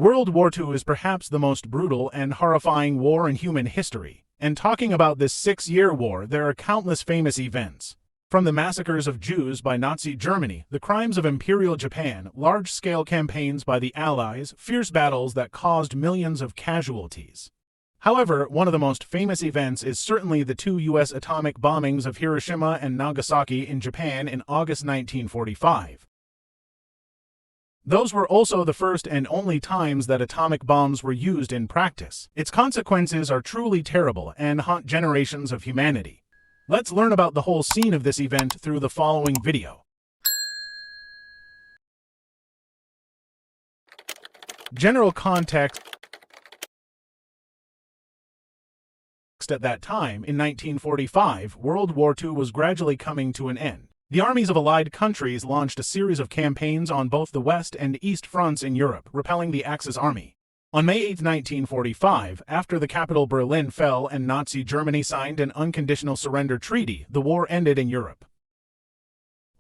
World War II is perhaps the most brutal and horrifying war in human history, and talking about this 6-year war, there are countless famous events. From the massacres of Jews by Nazi Germany, the crimes of Imperial Japan, large-scale campaigns by the Allies, fierce battles that caused millions of casualties. However, one of the most famous events is certainly the 2 U.S. atomic bombings of Hiroshima and Nagasaki in Japan in August 1945. Those were also the first and only times that atomic bombs were used in practice. Its consequences are truly terrible and haunt generations of humanity. Let's learn about the whole scene of this event through the following video. General context. At that time, in 1945, World War II was gradually coming to an end. The armies of Allied countries launched a series of campaigns on both the West and East fronts in Europe, repelling the Axis army. On May 8, 1945, after the capital Berlin fell and Nazi Germany signed an unconditional surrender treaty, the war ended in Europe.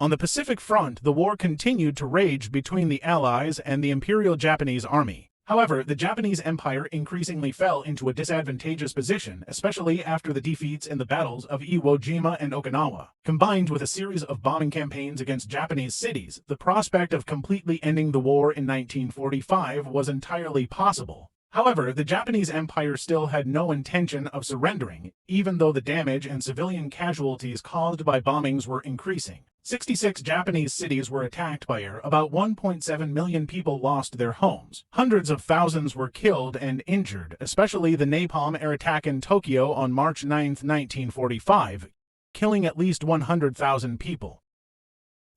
On the Pacific Front, the war continued to rage between the Allies and the Imperial Japanese Army. However, the Japanese Empire increasingly fell into a disadvantageous position, especially after the defeats in the battles of Iwo Jima and Okinawa. Combined with a series of bombing campaigns against Japanese cities, the prospect of completely ending the war in 1945 was entirely possible. However, the Japanese Empire still had no intention of surrendering, even though the damage and civilian casualties caused by bombings were increasing. 66 Japanese cities were attacked by air, about 1.7 million people lost their homes, hundreds of thousands were killed and injured, especially the napalm air attack in Tokyo on March 9, 1945, killing at least 100,000 people.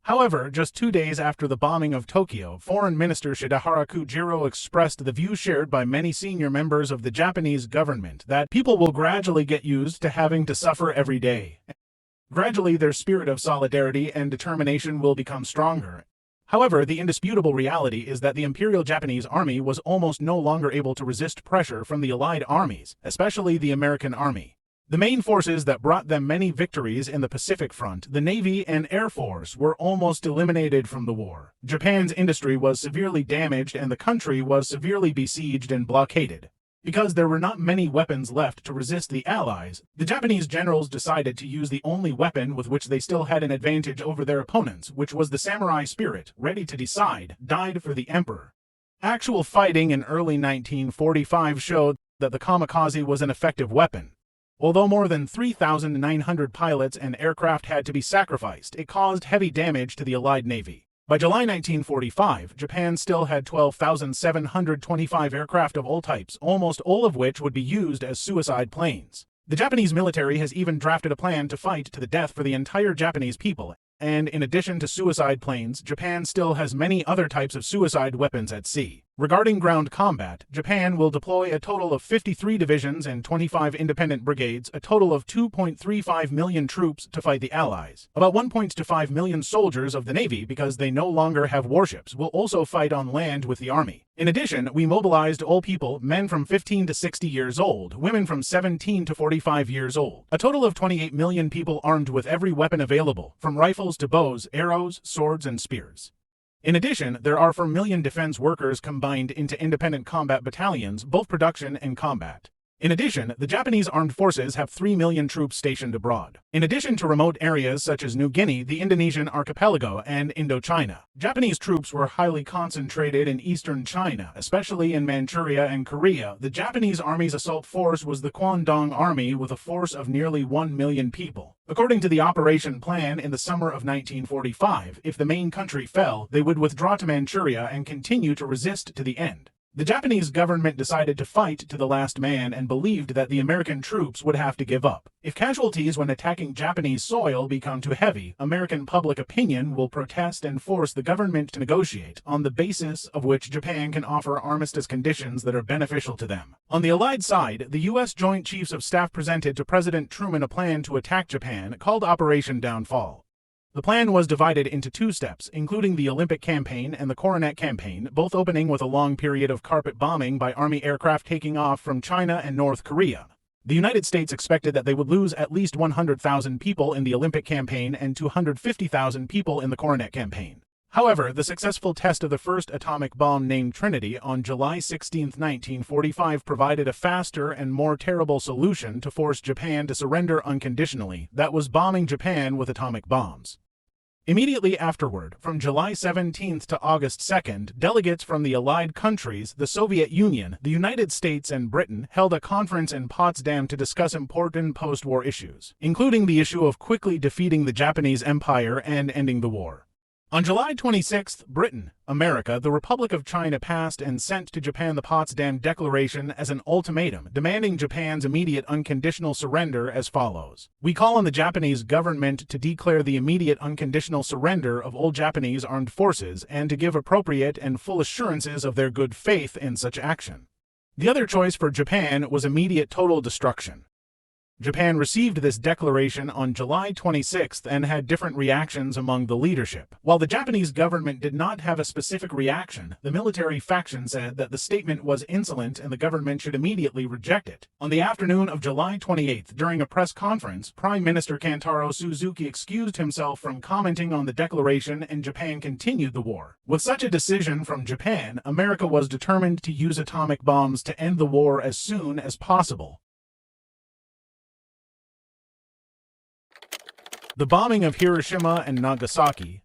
However, just 2 days after the bombing of Tokyo, Foreign Minister Shidehara Kujiro expressed the view shared by many senior members of the Japanese government that people will gradually get used to having to suffer every day. Gradually, their spirit of solidarity and determination will become stronger. However, the indisputable reality is that the Imperial Japanese Army was almost no longer able to resist pressure from the Allied armies, especially the American Army. The main forces that brought them many victories in the Pacific Front, the Navy and Air Force, were almost eliminated from the war. Japan's industry was severely damaged and the country was severely besieged and blockaded. Because there were not many weapons left to resist the Allies, the Japanese generals decided to use the only weapon with which they still had an advantage over their opponents, which was the samurai spirit, ready to decide, died for the emperor. Actual fighting in early 1945 showed that the kamikaze was an effective weapon. Although more than 3,900 pilots and aircraft had to be sacrificed, it caused heavy damage to the Allied Navy. By July 1945, Japan still had 12,725 aircraft of all types, almost all of which would be used as suicide planes. The Japanese military has even drafted a plan to fight to the death for the entire Japanese people, and in addition to suicide planes, Japan still has many other types of suicide weapons at sea. Regarding ground combat, Japan will deploy a total of 53 divisions and 25 independent brigades, a total of 2.35 million troops to fight the Allies. About 1.25 million soldiers of the Navy, because they no longer have warships, will also fight on land with the Army. In addition, we mobilized all people, men from 15 to 60 years old, women from 17 to 45 years old. A total of 28 million people armed with every weapon available, from rifles to bows, arrows, swords, and spears. In addition, there are 4 million defense workers combined into independent combat battalions, both production and combat. In addition, the Japanese armed forces have 3 million troops stationed abroad. In addition to remote areas such as New Guinea, the Indonesian archipelago, and Indochina, Japanese troops were highly concentrated in eastern China, especially in Manchuria and Korea. The Japanese Army's assault force was the Kwangdong Army with a force of nearly 1 million people. According to the operation plan in the summer of 1945, if the main country fell, they would withdraw to Manchuria and continue to resist to the end. The Japanese government decided to fight to the last man and believed that the American troops would have to give up. If casualties when attacking Japanese soil become too heavy, American public opinion will protest and force the government to negotiate, on the basis of which Japan can offer armistice conditions that are beneficial to them. On the Allied side, the U.S. Joint Chiefs of Staff presented to President Truman a plan to attack Japan called Operation Downfall. The plan was divided into 2 steps, including the Olympic Campaign and the Coronet Campaign, both opening with a long period of carpet bombing by Army aircraft taking off from China and North Korea. The United States expected that they would lose at least 100,000 people in the Olympic Campaign and 250,000 people in the Coronet Campaign. However, the successful test of the first atomic bomb named Trinity on July 16, 1945 provided a faster and more terrible solution to force Japan to surrender unconditionally, that was bombing Japan with atomic bombs. Immediately afterward, from July 17 to August 2, delegates from the Allied countries, the Soviet Union, the United States, and Britain held a conference in Potsdam to discuss important post-war issues, including the issue of quickly defeating the Japanese Empire and ending the war. On July 26, Britain, America, the Republic of China passed and sent to Japan the Potsdam Declaration as an ultimatum, demanding Japan's immediate unconditional surrender as follows. We call on the Japanese government to declare the immediate unconditional surrender of all Japanese armed forces and to give appropriate and full assurances of their good faith in such action. The other choice for Japan was immediate total destruction. Japan received this declaration on July 26 and had different reactions among the leadership. While the Japanese government did not have a specific reaction, the military faction said that the statement was insolent and the government should immediately reject it. On the afternoon of July 28, during a press conference, Prime Minister Kantaro Suzuki excused himself from commenting on the declaration and Japan continued the war. With such a decision from Japan, America was determined to use atomic bombs to end the war as soon as possible. The bombing of Hiroshima and Nagasaki.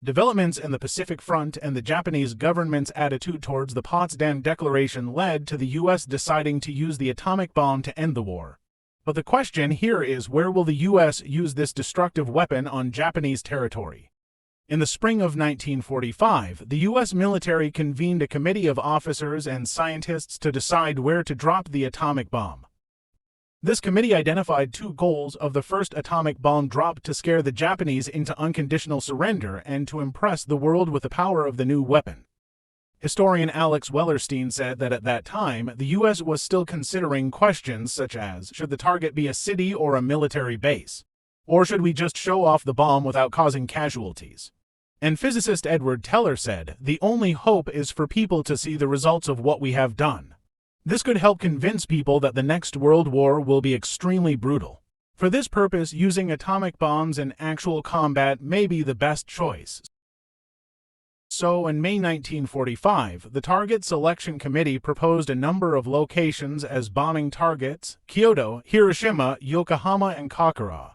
Developments in the Pacific Front and the Japanese government's attitude towards the Potsdam Declaration led to the U.S. deciding to use the atomic bomb to end the war. But the question here is, where will the U.S. use this destructive weapon on Japanese territory? In the spring of 1945, the U.S. military convened a committee of officers and scientists to decide where to drop the atomic bomb. This committee identified two goals of the first atomic bomb drop: to scare the Japanese into unconditional surrender and to impress the world with the power of the new weapon. Historian Alex Wellerstein said that at that time, the U.S. was still considering questions such as, should the target be a city or a military base? Or should we just show off the bomb without causing casualties? And physicist Edward Teller said, the only hope is for people to see the results of what we have done. This could help convince people that the next World War will be extremely brutal. For this purpose, using atomic bombs in actual combat may be the best choice. So in May 1945, the Target Selection Committee proposed a number of locations as bombing targets: Kyoto, Hiroshima, Yokohama, and Kokura.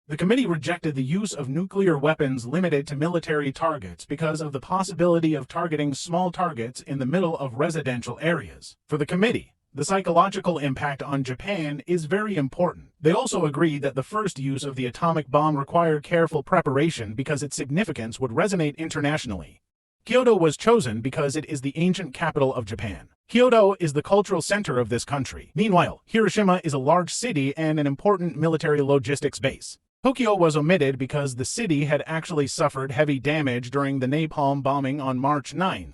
The committee rejected the use of nuclear weapons limited to military targets because of the possibility of targeting small targets in the middle of residential areas. For the committee, the psychological impact on Japan is very important. They also agreed that the first use of the atomic bomb required careful preparation because its significance would resonate internationally. Kyoto was chosen because it is the ancient capital of Japan. Kyoto is the cultural center of this country. Meanwhile, Hiroshima is a large city and an important military logistics base. Tokyo was omitted because the city had actually suffered heavy damage during the napalm bombing on March 9.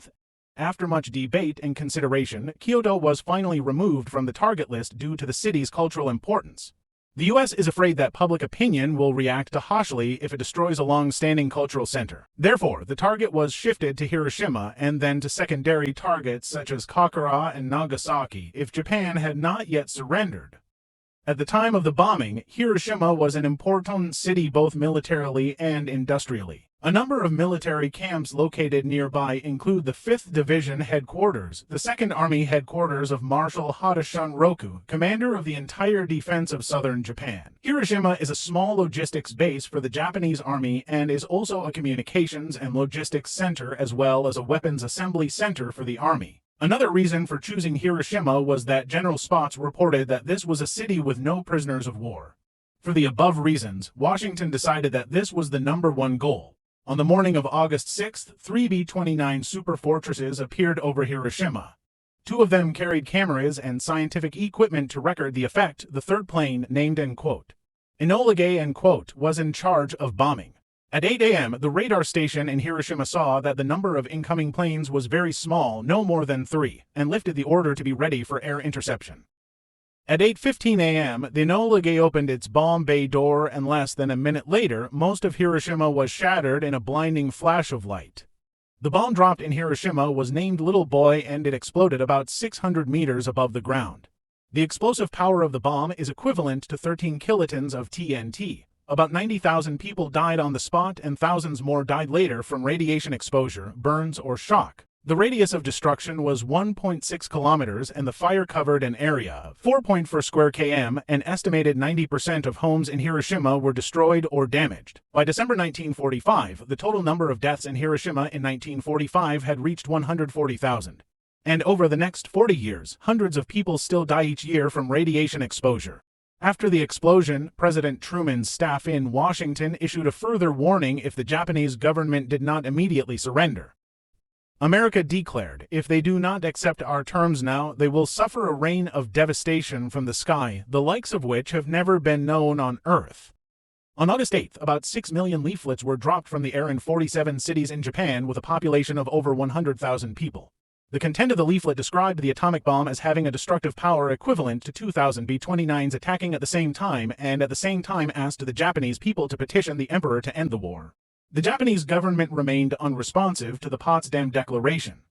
After much debate and consideration, Kyoto was finally removed from the target list due to the city's cultural importance. The U.S. is afraid that public opinion will react harshly if it destroys a long-standing cultural center. Therefore, the target was shifted to Hiroshima and then to secondary targets such as Kokura and Nagasaki if Japan had not yet surrendered. At the time of the bombing, Hiroshima was an important city both militarily and industrially. A number of military camps located nearby include the 5th Division Headquarters, the 2nd Army Headquarters of Marshal Hada Shunroku, commander of the entire defense of southern Japan. Hiroshima is a small logistics base for the Japanese Army and is also a communications and logistics center as well as a weapons assembly center for the Army. Another reason for choosing Hiroshima was that General Spaatz reported that this was a city with no prisoners of war. For the above reasons, Washington decided that this was the #1 goal. On the morning of August 6, 3 B-29 super fortresses appeared over Hiroshima. 2 of them carried cameras and scientific equipment to record the effect. The third plane, named Enola Gay, was in charge of bombing. At 8 a.m., the radar station in Hiroshima saw that the number of incoming planes was very small, no more than 3, and lifted the order to be ready for air interception. At 8:15 a.m., the Enola Gay opened its bomb bay door, and less than a minute later, most of Hiroshima was shattered in a blinding flash of light. The bomb dropped in Hiroshima was named Little Boy, and it exploded about 600 meters above the ground. The explosive power of the bomb is equivalent to 13 kilotons of TNT, About 90,000 people died on the spot and thousands more died later from radiation exposure, burns, or shock. The radius of destruction was 1.6 kilometers and the fire covered an area of 4.4 square km. An estimated 90% of homes in Hiroshima were destroyed or damaged. By December 1945, the total number of deaths in Hiroshima in 1945 had reached 140,000. And over the next 40 years, hundreds of people still die each year from radiation exposure. After the explosion, President Truman's staff in Washington issued a further warning if the Japanese government did not immediately surrender. America declared, if they do not accept our terms now, they will suffer a rain of devastation from the sky, the likes of which have never been known on Earth. On August 8, about 6 million leaflets were dropped from the air in 47 cities in Japan with a population of over 100,000 people. The content of the leaflet described the atomic bomb as having a destructive power equivalent to 2,000 B-29s attacking at the same time, and at the same time asked the Japanese people to petition the emperor to end the war. The Japanese government remained unresponsive to the Potsdam Declaration.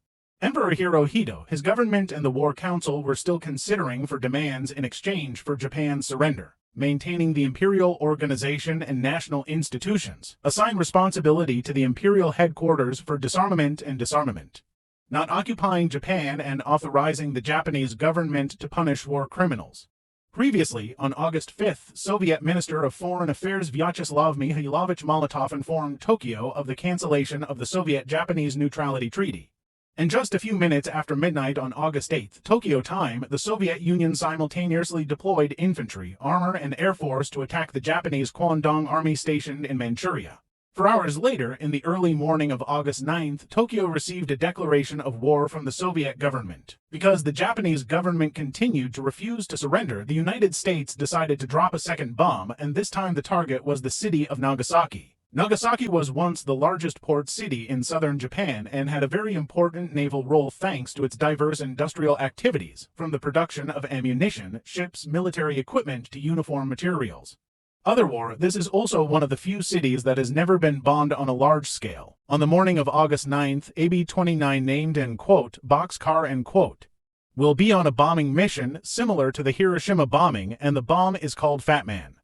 Emperor Hirohito, his government, and the War Council were still considering for demands in exchange for Japan's surrender, maintaining the imperial organization and national institutions, assign responsibility to the imperial headquarters for disarmament and disarmament, not occupying Japan, and authorizing the Japanese government to punish war criminals. Previously, on August 5, Soviet Minister of Foreign Affairs Vyacheslav Mihailovich Molotov informed Tokyo of the cancellation of the Soviet-Japanese Neutrality Treaty. And just a few minutes after midnight on August 8, Tokyo time, the Soviet Union simultaneously deployed infantry, armor, and air force to attack the Japanese Kwangdong Army stationed in Manchuria. 4 hours later, in the early morning of August 9, Tokyo received a declaration of war from the Soviet government. Because the Japanese government continued to refuse to surrender, the United States decided to drop a second bomb, and this time the target was the city of Nagasaki. Nagasaki was once the largest port city in southern Japan and had a very important naval role thanks to its diverse industrial activities, from the production of ammunition, ships, military equipment to uniform materials. Otherwise, this is also one of the few cities that has never been bombed on a large scale. On the morning of August 9th, AB-29 named and boxcar will be on a bombing mission similar to the Hiroshima bombing, and the bomb is called Fat Man.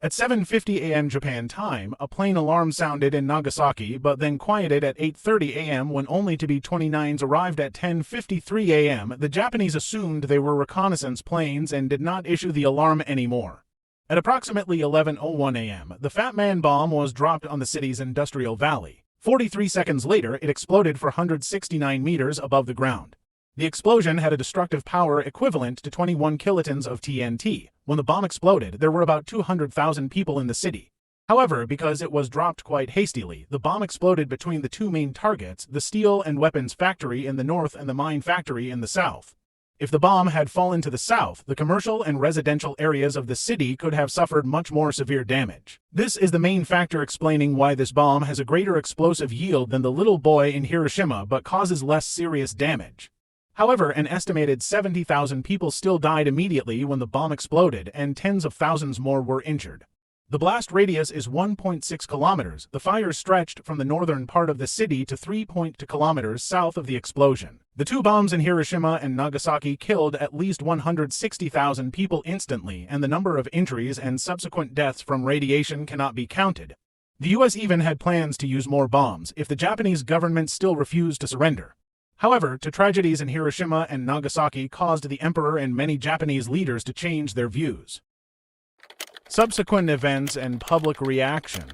At 7:50 a.m. Japan time, a plane alarm sounded in Nagasaki but then quieted at 8:30 a.m. when only to B-29s arrived at 10:53 a.m. The Japanese assumed they were reconnaissance planes and did not issue the alarm anymore. At approximately 11:01 a.m., the Fat Man bomb was dropped on the city's industrial valley. 43 seconds later, it exploded for 169 meters above the ground. The explosion had a destructive power equivalent to 21 kilotons of TNT. When the bomb exploded, there were about 200,000 people in the city. However, because it was dropped quite hastily, the bomb exploded between the two main targets, the steel and weapons factory in the north and the mine factory in the south. If the bomb had fallen to the south, the commercial and residential areas of the city could have suffered much more severe damage. This is the main factor explaining why this bomb has a greater explosive yield than the little boy in Hiroshima but causes less serious damage. However, an estimated 70,000 people still died immediately when the bomb exploded, and tens of thousands more were injured. The blast radius is 1.6 kilometers. The fire stretched from the northern part of the city to 3.2 kilometers south of the explosion. The two bombs in Hiroshima and Nagasaki killed at least 160,000 people instantly, and the number of injuries and subsequent deaths from radiation cannot be counted. The U.S. even had plans to use more bombs if the Japanese government still refused to surrender. However, the tragedies in Hiroshima and Nagasaki caused the emperor and many Japanese leaders to change their views. Subsequent events and public reaction.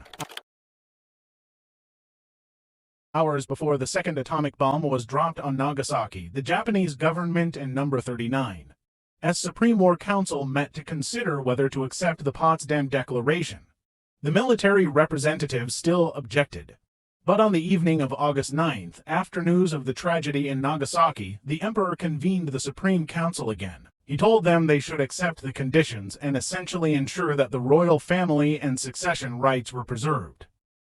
Hours before the second atomic bomb was dropped on Nagasaki, the Japanese government and No. 39's Supreme War Council met to consider whether to accept the Potsdam Declaration. The military representatives still objected. But on the evening of August 9th, after news of the tragedy in Nagasaki, the emperor convened the Supreme Council again. He told them they should accept the conditions and essentially ensure that the royal family and succession rights were preserved.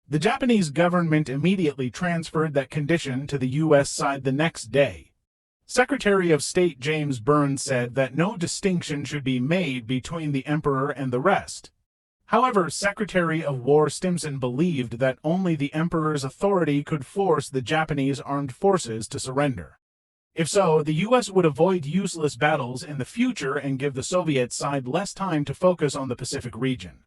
The Japanese government immediately transferred that condition to the U.S. side the next day. Secretary of State James Burns said that no distinction should be made between the emperor and the rest. However, Secretary of War Stimson believed that only the emperor's authority could force the Japanese armed forces to surrender. If so, the U.S. would avoid useless battles in the future and give the Soviet side less time to focus on the Pacific region.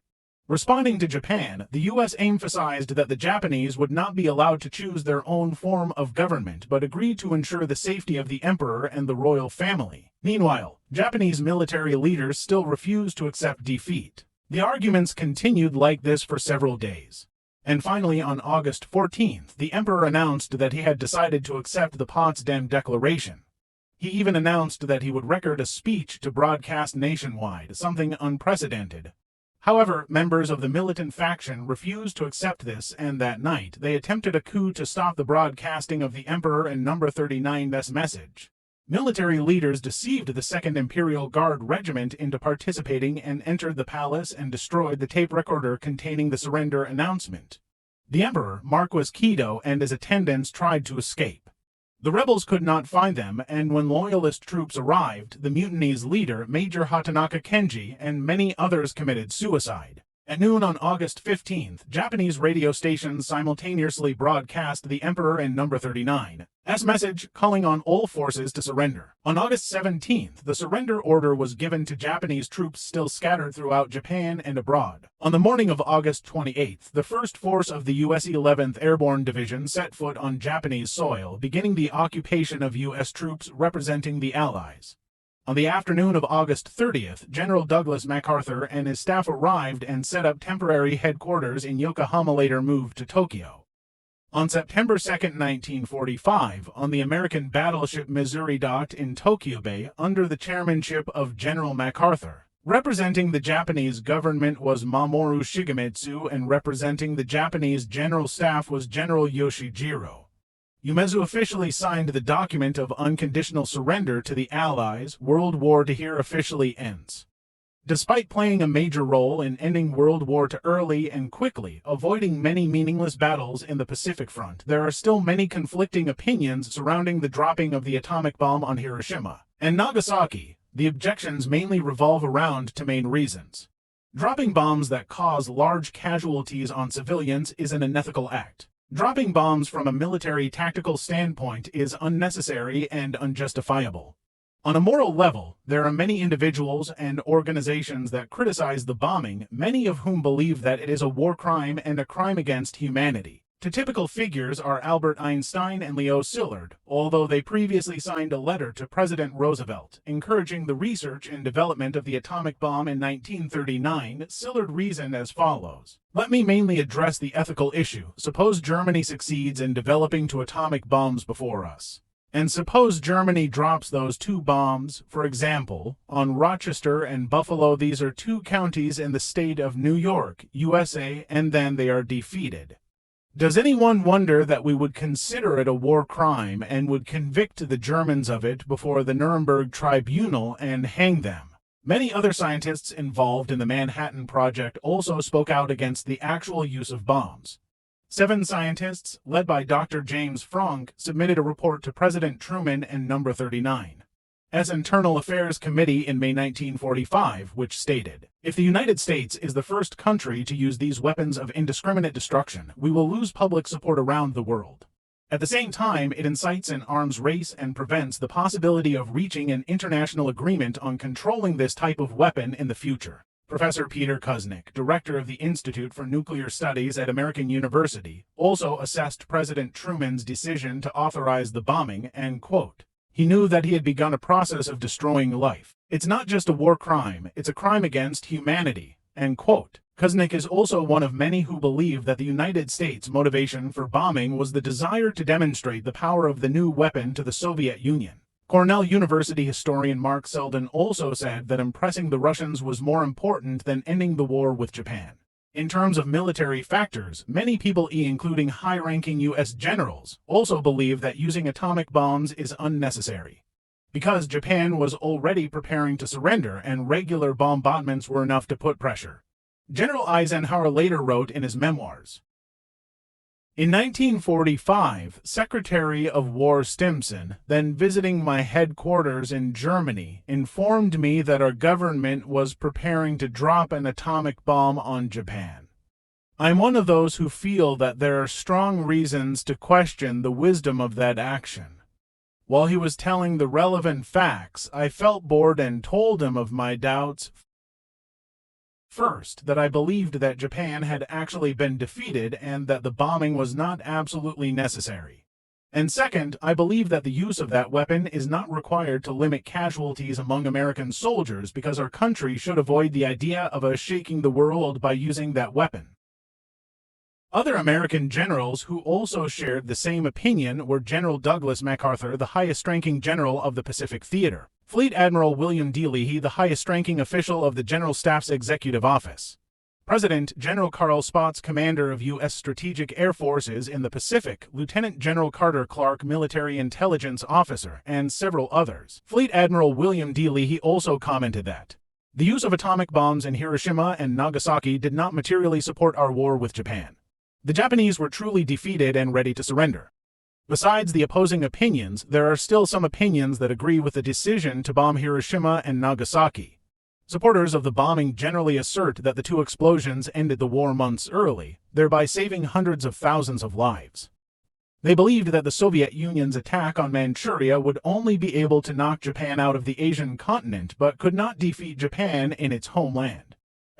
Responding to Japan, the U.S. emphasized that the Japanese would not be allowed to choose their own form of government but agreed to ensure the safety of the emperor and the royal family. Meanwhile, Japanese military leaders still refused to accept defeat. The arguments continued like this for several days. And finally, on August 14th, the emperor announced that he had decided to accept the Potsdam Declaration. He even announced that he would record a speech to broadcast nationwide, something unprecedented. However, members of the militant faction refused to accept this, and that night they attempted a coup to stop the broadcasting of the Emperor and No. 39's message. Military leaders deceived the 2nd Imperial Guard Regiment into participating and entered the palace and destroyed the tape recorder containing the surrender announcement. The Emperor, Marquis Kido, and his attendants tried to escape. The rebels could not find them, and when loyalist troops arrived, the mutiny's leader, Major Hatanaka Kenji, and many others committed suicide. At noon on August 15th, Japanese radio stations simultaneously broadcast the Emperor and No. 39's message, calling on all forces to surrender. On August 17th, the surrender order was given to Japanese troops still scattered throughout Japan and abroad. On the morning of August 28th, the first force of the U.S. 11th Airborne Division set foot on Japanese soil, beginning the occupation of U.S. troops representing the Allies. On the afternoon of August 30th, General Douglas MacArthur and his staff arrived and set up temporary headquarters in Yokohama, later moved to Tokyo. On September 2, 1945, on the American battleship Missouri docked in Tokyo Bay under the chairmanship of General MacArthur. Representing the Japanese government was Mamoru Shigemitsu, and representing the Japanese General Staff was General Yoshijiro. Umezu officially signed the document of unconditional surrender to the Allies. World War II here officially ends. Despite playing a major role in ending World War II early and quickly, avoiding many meaningless battles in the Pacific Front, there are still many conflicting opinions surrounding the dropping of the atomic bomb on Hiroshima and Nagasaki. The objections mainly revolve around two main reasons. Dropping bombs that cause large casualties on civilians is an unethical act. Dropping bombs from a military tactical standpoint is unnecessary and unjustifiable. On a moral level, there are many individuals and organizations that criticize the bombing, many of whom believe that it is a war crime and a crime against humanity. Two typical figures are Albert Einstein and Leo Szilard, although they previously signed a letter to President Roosevelt encouraging the research and development of the atomic bomb in 1939. Szilard reasoned as follows: "Let me mainly address the ethical issue. Suppose Germany succeeds in developing two atomic bombs before us. And suppose Germany drops those two bombs, for example, on Rochester and Buffalo. These are two counties in the state of New York, USA, and then they are defeated. Does anyone wonder that we would consider it a war crime and would convict the Germans of it before the Nuremberg Tribunal and hang them?" Many other scientists involved in the Manhattan Project also spoke out against the actual use of bombs. 7 scientists, led by Dr. James Franck, submitted a report to President Truman and No. 39's Internal Affairs Committee in May 1945, which stated, "If the United States is the first country to use these weapons of indiscriminate destruction, we will lose public support around the world. At the same time, it incites an arms race and prevents the possibility of reaching an international agreement on controlling this type of weapon in the future." Professor Peter Kuznick, director of the Institute for Nuclear Studies at American University, also assessed President Truman's decision to authorize the bombing and, quote, "He knew that he had begun a process of destroying life. It's not just a war crime, it's a crime against humanity," end quote. Kuznick is also one of many who believe that the United States' motivation for bombing was the desire to demonstrate the power of the new weapon to the Soviet Union. Cornell University historian Mark Selden also said that impressing the Russians was more important than ending the war with Japan. In terms of military factors, many people, including high-ranking U.S. generals, also believe that using atomic bombs is unnecessary. Because Japan was already preparing to surrender and regular bombardments were enough to put pressure. General Eisenhower later wrote in his memoirs, "In 1945, Secretary of War Stimson, then visiting my headquarters in Germany, informed me that our government was preparing to drop an atomic bomb on Japan. I'm one of those who feel that there are strong reasons to question the wisdom of that action. While he was telling the relevant facts, I felt bored and told him of my doubts. First, that I believed that Japan had actually been defeated and that the bombing was not absolutely necessary. And second, I believe that the use of that weapon is not required to limit casualties among American soldiers because our country should avoid the idea of us shaking the world by using that weapon. Other American generals who also shared the same opinion were General Douglas MacArthur, the highest-ranking general of the Pacific Theater, Fleet Admiral William D. Leahy, the highest-ranking official of the General Staff's Executive Office, President General Carl Spaatz, commander of U.S. Strategic Air Forces in the Pacific, Lieutenant General Carter Clark, military intelligence officer, and several others. Fleet Admiral William D. Leahy also commented that the use of atomic bombs in Hiroshima and Nagasaki did not materially support our war with Japan. The Japanese were truly defeated and ready to surrender. Besides the opposing opinions, there are still some opinions that agree with the decision to bomb Hiroshima and Nagasaki. Supporters of the bombing generally assert that the two explosions ended the war months early, thereby saving hundreds of thousands of lives. They believed that the Soviet Union's attack on Manchuria would only be able to knock Japan out of the Asian continent but could not defeat Japan in its homeland.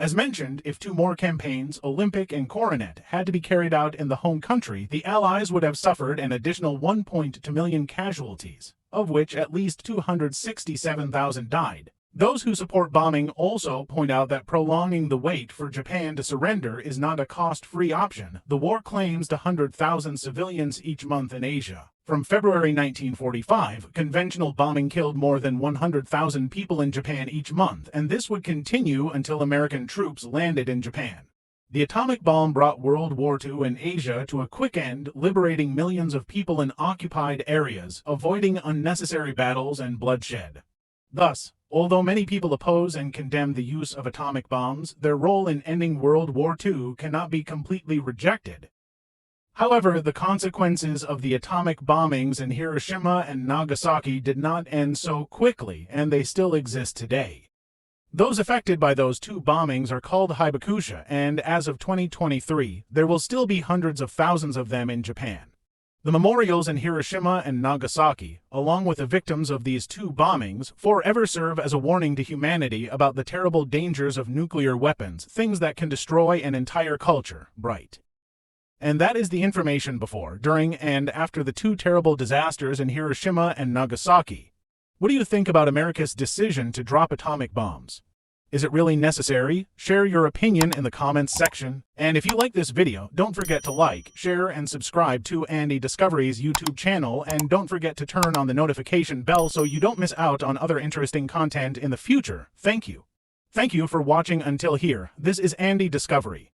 As mentioned, if two more campaigns, Olympic and Coronet, had to be carried out in the home country, the Allies would have suffered an additional 1.2 million casualties, of which at least 267,000 died. Those who support bombing also point out that prolonging the wait for Japan to surrender is not a cost-free option. The war claims 100,000 civilians each month in Asia. From February 1945, conventional bombing killed more than 100,000 people in Japan each month, and this would continue until American troops landed in Japan. The atomic bomb brought World War II in Asia to a quick end, liberating millions of people in occupied areas, avoiding unnecessary battles and bloodshed. Thus, although many people oppose and condemn the use of atomic bombs, their role in ending World War II cannot be completely rejected. However, the consequences of the atomic bombings in Hiroshima and Nagasaki did not end so quickly, and they still exist today. Those affected by those two bombings are called hibakusha, and as of 2023, there will still be hundreds of thousands of them in Japan. The memorials in Hiroshima and Nagasaki, along with the victims of these two bombings, forever serve as a warning to humanity about the terrible dangers of nuclear weapons, things that can destroy an entire culture. Bright. And that is the information before, during, and after the two terrible disasters in Hiroshima and Nagasaki. What do you think about America's decision to drop atomic bombs? Is it really necessary? Share your opinion in the comments section. And if you like this video, don't forget to like, share, and subscribe to Andy Discovery's YouTube channel, and don't forget to turn on the notification bell so you don't miss out on other interesting content in the future. Thank you. Thank you for watching until here. This is Andy Discovery.